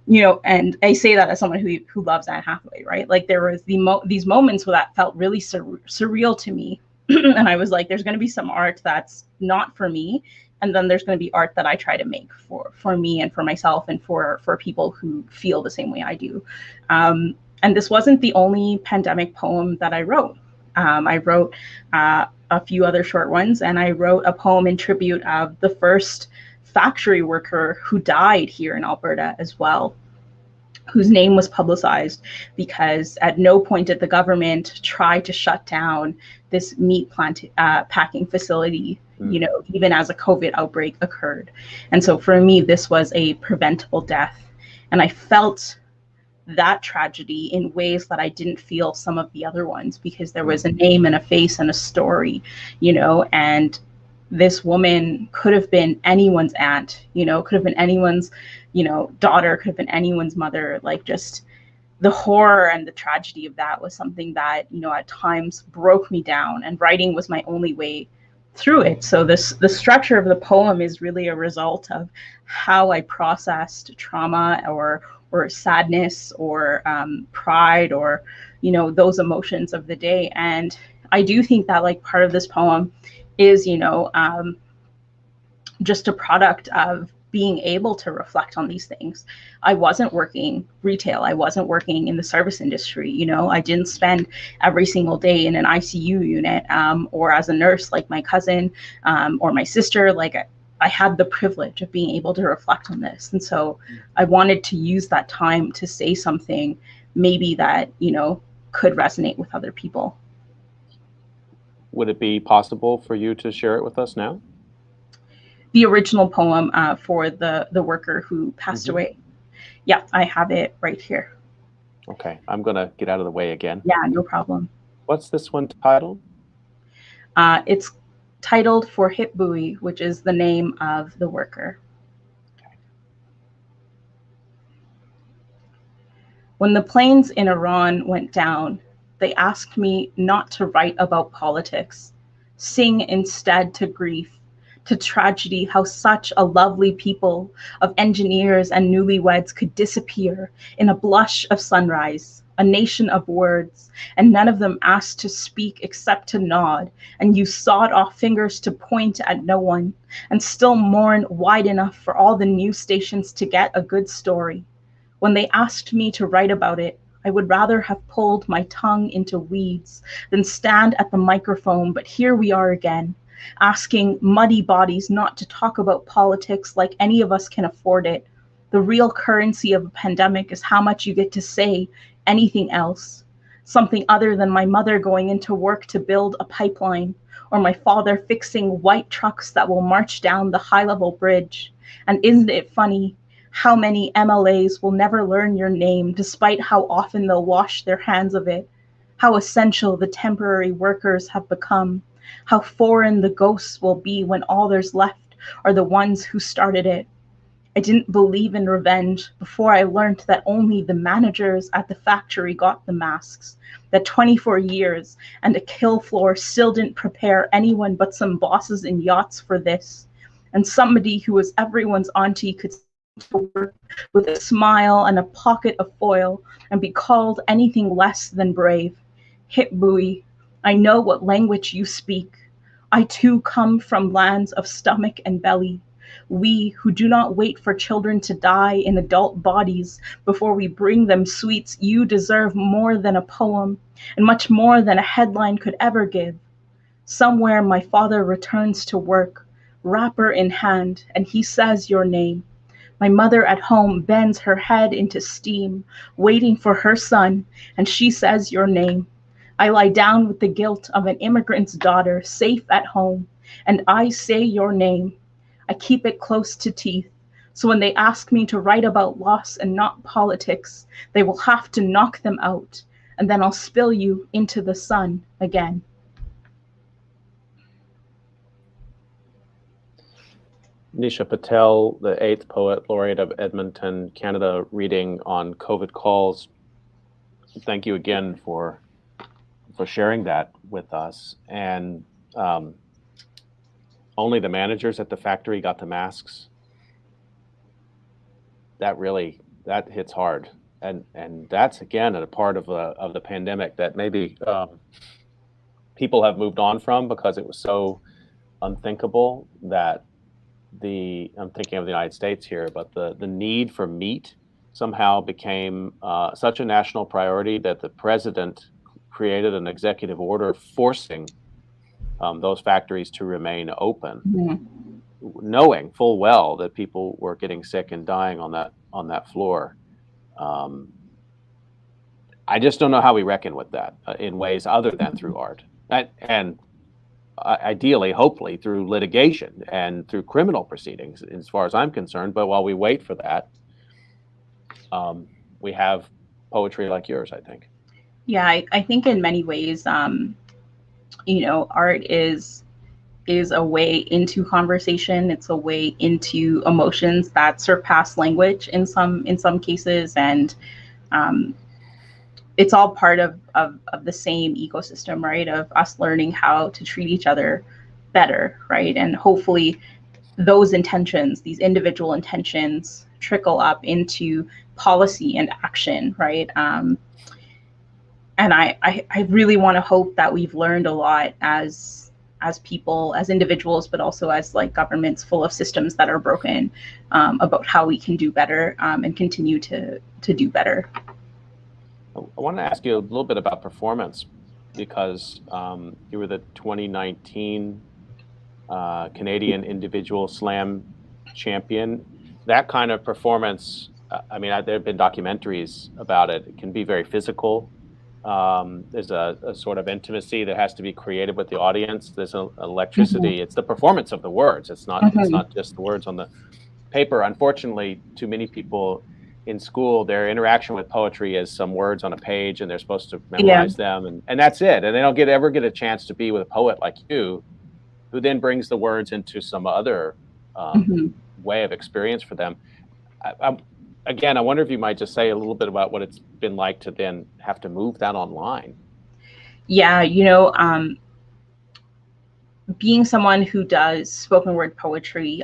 and I say that as someone who loves Anne Hathaway, right? Like there was these moments where that felt really surreal to me. And I was like, there's going to be some art that's not for me. And then there's going to be art that I try to make for me and for myself and for people who feel the same way I do. And this wasn't the only pandemic poem that I wrote. I wrote a few other short ones, and I wrote a poem in tribute of the first factory worker who died here in Alberta as well, whose name was publicized because at no point did the government try to shut down this meat packing facility, even as a COVID outbreak occurred. And so for me, this was a preventable death. And I felt that tragedy in ways that I didn't feel some of the other ones, because there was a name and a face and a story, and this woman could have been anyone's aunt, could have been anyone's, daughter, could have been anyone's mother. Like just the horror and the tragedy of that was something that, at times broke me down, and writing was my only way through it. So the structure of the poem is really a result of how I processed trauma or sadness or pride or, those emotions of the day. And I do think that like part of this poem is, just a product of being able to reflect on these things. I wasn't working retail. I wasn't working in the service industry. I didn't spend every single day in an ICU unit or as a nurse like my cousin or my sister. Like I had the privilege of being able to reflect on this. And so I wanted to use that time to say something maybe that, could resonate with other people. Would it be possible for you to share it with us now? The original poem for the worker who passed away. Yeah, I have it right here. Okay, I'm going to get out of the way again. Yeah, no problem. What's this one titled? It's titled For Hip Buoy, which is the name of the worker. Okay. When the planes in Iran went down, they asked me not to write about politics, sing instead to grief, to tragedy, how such a lovely people of engineers and newlyweds could disappear in a blush of sunrise, a nation of words, and none of them asked to speak except to nod, and you sawed off fingers to point at no one, and still mourn wide enough for all the news stations to get a good story. When they asked me to write about it, I would rather have pulled my tongue into weeds than stand at the microphone, but here we are again, asking muddy bodies not to talk about politics like any of us can afford it. The real currency of a pandemic is how much you get to say anything else, something other than my mother going into work to build a pipeline, or my father fixing white trucks that will march down the high-level bridge. And isn't it funny how many MLAs will never learn your name despite how often they'll wash their hands of it, how essential the temporary workers have become, how foreign the ghosts will be when all there's left are the ones who started it. I didn't believe in revenge before I learned that only the managers at the factory got the masks, that 24 years and a kill floor still didn't prepare anyone but some bosses in yachts for this. And somebody who was everyone's auntie could to work with a smile and a pocket of foil and be called anything less than brave. Hip buoy, I know what language you speak. I too come from lands of stomach and belly. We who do not wait for children to die in adult bodies before we bring them sweets, you deserve more than a poem and much more than a headline could ever give. Somewhere my father returns to work, wrapper in hand, and he says your name. My mother at home bends her head into steam, waiting for her son, and she says your name. I lie down with the guilt of an immigrant's daughter, safe at home, and I say your name. I keep it close to teeth, so when they ask me to write about loss and not politics, they will have to knock them out, and then I'll spill you into the sun again. NISHA Patel, the 8th Poet Laureate of Edmonton, Canada, reading on COVID calls. Thank you again for sharing that with us. And only the managers at the factory got the masks. That hits hard. And that's, again, a part of the pandemic that maybe people have moved on from because it was so unthinkable that I'm thinking of the United States here, but the need for meat somehow became such a national priority that the president created an executive order forcing those factories to remain open, knowing full well that people were getting sick and dying on that floor. I just don't know how we reckon with that in ways other than through art. And ideally, hopefully, through litigation and through criminal proceedings, as far as I'm concerned. But while we wait for that, we have poetry like yours, I think. Yeah, I think in many ways, art is a way into conversation. It's a way into emotions that surpass language in some cases, and it's all part of the same ecosystem, right? Of us learning how to treat each other better, right? And hopefully those intentions, these individual intentions, trickle up into policy and action, right? And I really want to hope that we've learned a lot as people, as individuals, but also as like governments full of systems that are broken, about how we can do better and continue to do better. I want to ask you a little bit about performance, because you were the 2019 Canadian individual slam champion. That kind of performance, I mean, there have been documentaries about it. It can be very physical. There's a sort of intimacy that has to be created with the audience. There's an electricity. It's the performance of the words. It's not just the words on the paper. Unfortunately, too many people in school, their interaction with poetry is some words on a page, and they're supposed to memorize them, and that's it. And they don't ever get a chance to be with a poet like you, who then brings the words into some other way of experience for them. Again, I wonder if you might just say a little bit about what it's been like to then have to move that online. Yeah, being someone who does spoken word poetry,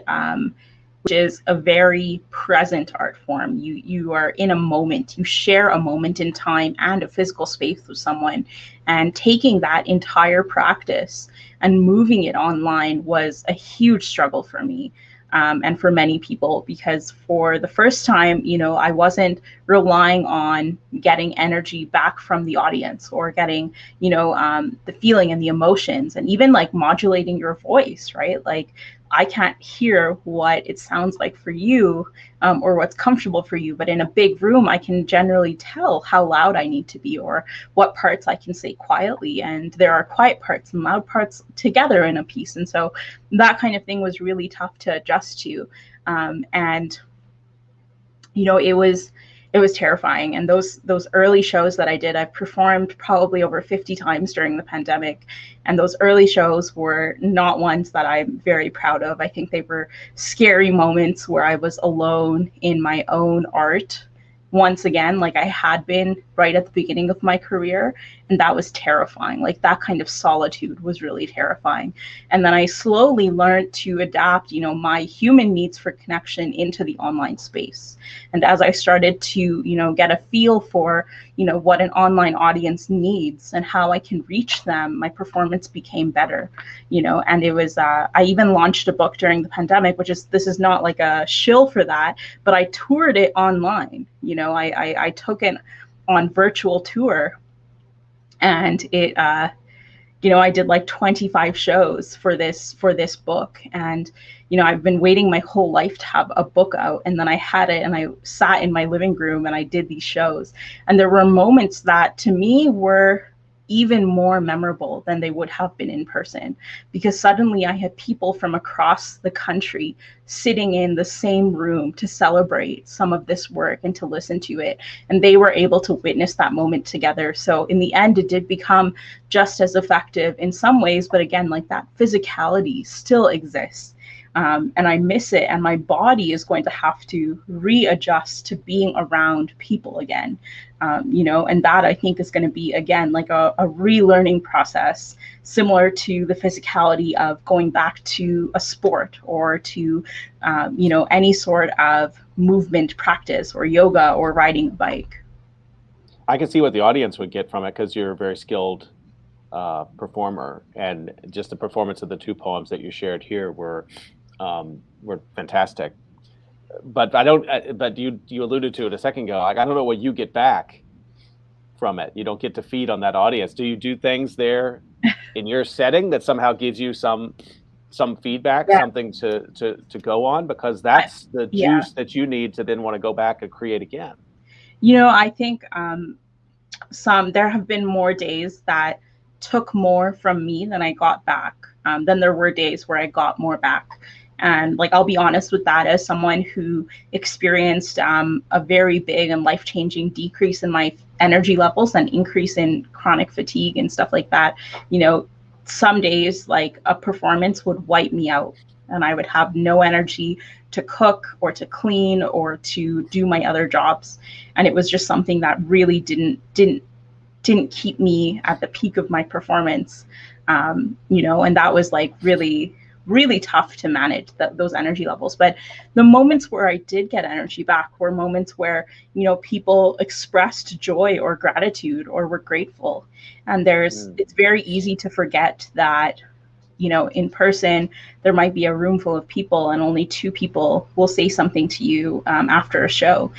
which is a very present art form. You are in a moment, you share a moment in time and a physical space with someone, and taking that entire practice and moving it online was a huge struggle for me. And for many people, because for the first time, I wasn't relying on getting energy back from the audience, or getting, the feeling and the emotions, and even like modulating your voice, right? Like, I can't hear what it sounds like for you, or what's comfortable for you. But in a big room, I can generally tell how loud I need to be, or what parts I can say quietly. And there are quiet parts and loud parts together in a piece. And so that kind of thing was really tough to adjust to. And it was terrifying. And those early shows that I did, I performed probably over 50 times during the pandemic. And those early shows were not ones that I'm very proud of. I think they were scary moments where I was alone in my own art, once again, like I had been right at the beginning of my career. And that was terrifying. Like, that kind of solitude was really terrifying. And then I slowly learned to adapt, my human needs for connection into the online space. And as I started to, get a feel for, what an online audience needs and how I can reach them, my performance became better, and it was, I even launched a book during the pandemic, this is not like a shill for that, but I toured it online. I took it on virtual tour, and it, I did like 25 shows for this book. And, I've been waiting my whole life to have a book out. And then I had it, and I sat in my living room and I did these shows. And there were moments that to me were even more memorable than they would have been in person, because suddenly I had people from across the country sitting in the same room to celebrate some of this work and to listen to it. And they were able to witness that moment together. So in the end, it did become just as effective in some ways, but again, like, that physicality still exists. And I miss it, and my body is going to have to readjust to being around people again, and that, I think, is going to be, again, like a relearning process, similar to the physicality of going back to a sport, or to, any sort of movement practice, or yoga, or riding a bike. I can see what the audience would get from it, because you're a very skilled performer, and just the performance of the two poems that you shared here were fantastic. But but you alluded to it a second ago. Like, I don't know what you get back from it. You don't get to feed on that audience. Do you do things there in your setting that somehow gives you some feedback, something to go on? Because that's the juice that you need to then want to go back and create again. I think there have been more days that took more from me than I got back. Then there were days where I got more back. And like, I'll be honest with that, as someone who experienced a very big and life-changing decrease in my energy levels and increase in chronic fatigue and stuff like that, some days, like, a performance would wipe me out, and I would have no energy to cook or to clean or to do my other jobs. And it was just something that really didn't keep me at the peak of my performance. And that was like really, really tough to manage those energy levels. But the moments where I did get energy back were moments where, people expressed joy or gratitude or were grateful. And it's very easy to forget that, in person, there might be a room full of people and only two people will say something to you after a show.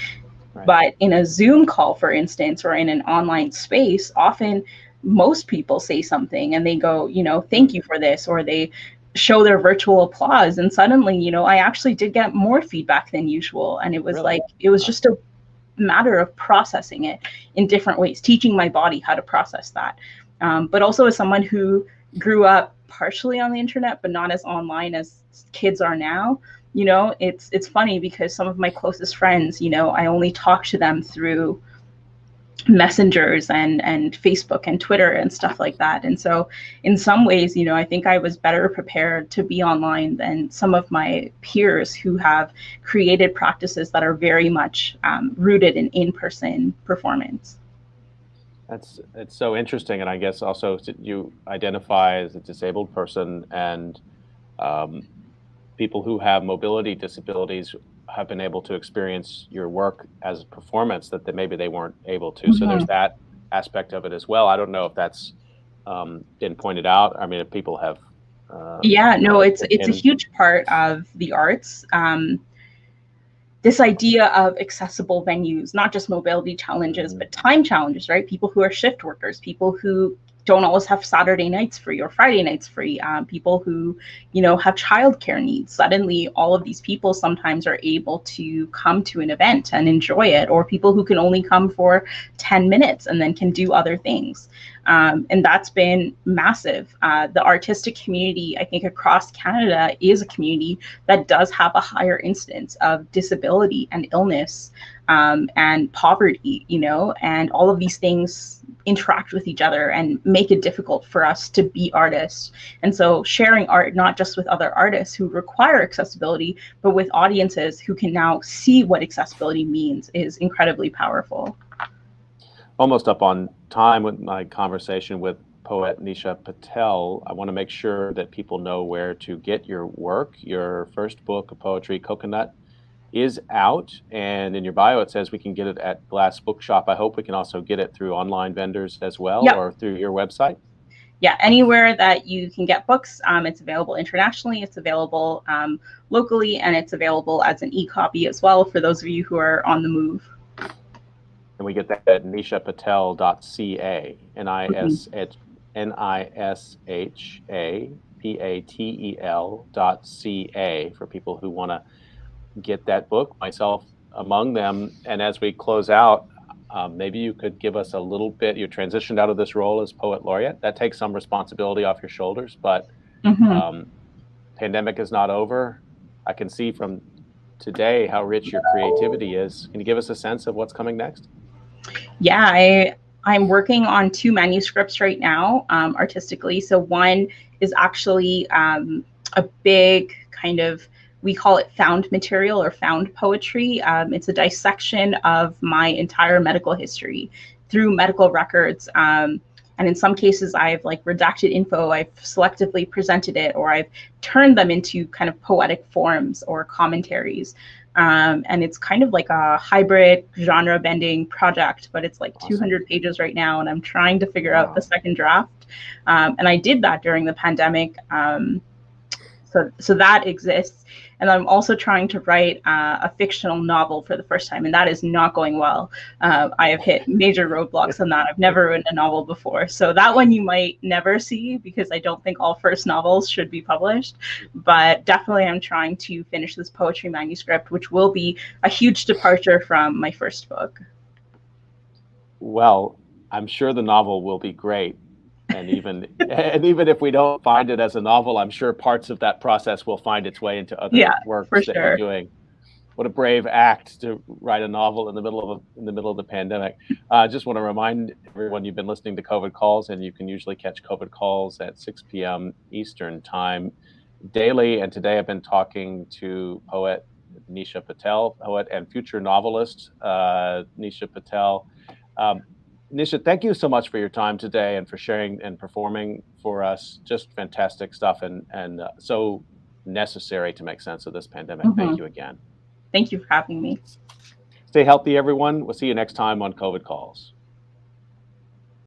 Right. But in a Zoom call, for instance, or in an online space, often most people say something and they go, thank you for this, or they show their virtual applause. And suddenly, you know, I actually did get more feedback than usual. And it was Really? like, it was just a matter of processing it in different ways, teaching my body how to process that. But also as someone who grew up partially on the internet, but not as online as kids are now, you know, it's funny because some of my closest friends, you know, I only talk to them through messengers and Facebook and Twitter and stuff like that. And so in some ways, you know, I think I was better prepared to be online than some of my peers who have created practices that are very much rooted in in-person performance. It's so interesting, and I guess also you identify as a disabled person, and people who have mobility disabilities have been able to experience your work as a performance that maybe they weren't able to. So there's that aspect of it as well. I don't know if that's been pointed out. I mean, if people have. Yeah, no, it's a huge part of the arts. This idea of accessible venues, not just mobility challenges, but time challenges, right? People who are shift workers, people who don't always have Saturday nights free or Friday nights free, people who, you know, have childcare needs. Suddenly, all of these people sometimes are able to come to an event and enjoy it, or people who can only come for 10 minutes and then can do other things. And that's been massive. The artistic community, I think, across Canada is a community that does have a higher incidence of disability and illness and poverty, you know, and all of these things interact with each other and make it difficult for us to be artists. And so sharing art, not just with other artists who require accessibility, but with audiences who can now see what accessibility means, is incredibly powerful. Almost up on time with my conversation with poet NISHA Patel. I want to make sure that people know where to get your work. Your first book of poetry, Coconut, is out, and in your bio it says we can get it at Glass Bookshop. I hope we can also get it through online vendors as well, or through your website. Yeah, anywhere that you can get books. It's available internationally, it's available locally, and it's available as an e-copy as well for those of you who are on the move. And we get that at nishapatel.ca, NISHAPATEL.ca, for people who want to get that book, myself among them. And as we close out, maybe you could give us a little bit. You transitioned out of this role as Poet Laureate. That takes some responsibility off your shoulders, but pandemic is not over. I can see from today how rich your creativity is. Can you give us a sense of what's coming next? Yeah, I'm working on 2 manuscripts right now, artistically. So one is actually a big kind of, we call it found material or found poetry. It's a dissection of my entire medical history through medical records. And in some cases, I've like redacted info, I've selectively presented it, or I've turned them into kind of poetic forms or commentaries. And it's kind of like a hybrid genre bending project, but it's like 200 pages right now, and I'm trying to figure out the second draft. And I did that during the pandemic. So that exists. And I'm also trying to write a fictional novel for the first time, and that is not going well. I have hit major roadblocks on that. I've never written a novel before. So that one you might never see, because I don't think all first novels should be published. But definitely I'm trying to finish this poetry manuscript, which will be a huge departure from my first book. Well, I'm sure the novel will be great. And even if we don't find it as a novel, I'm sure parts of that process will find its way into other works that you're doing. What a brave act to write a novel in the middle of the pandemic. I just want to remind everyone you've been listening to COVID Calls, and you can usually catch COVID Calls at 6 p.m. Eastern Time daily. And today I've been talking to poet NISHA Patel, poet and future novelist NISHA Patel. NISHA, thank you so much for your time today and for sharing and performing for us. Just fantastic stuff, and so necessary to make sense of this pandemic. Thank you again. Thank you for having me. Stay healthy, everyone. We'll see you next time on COVID Calls.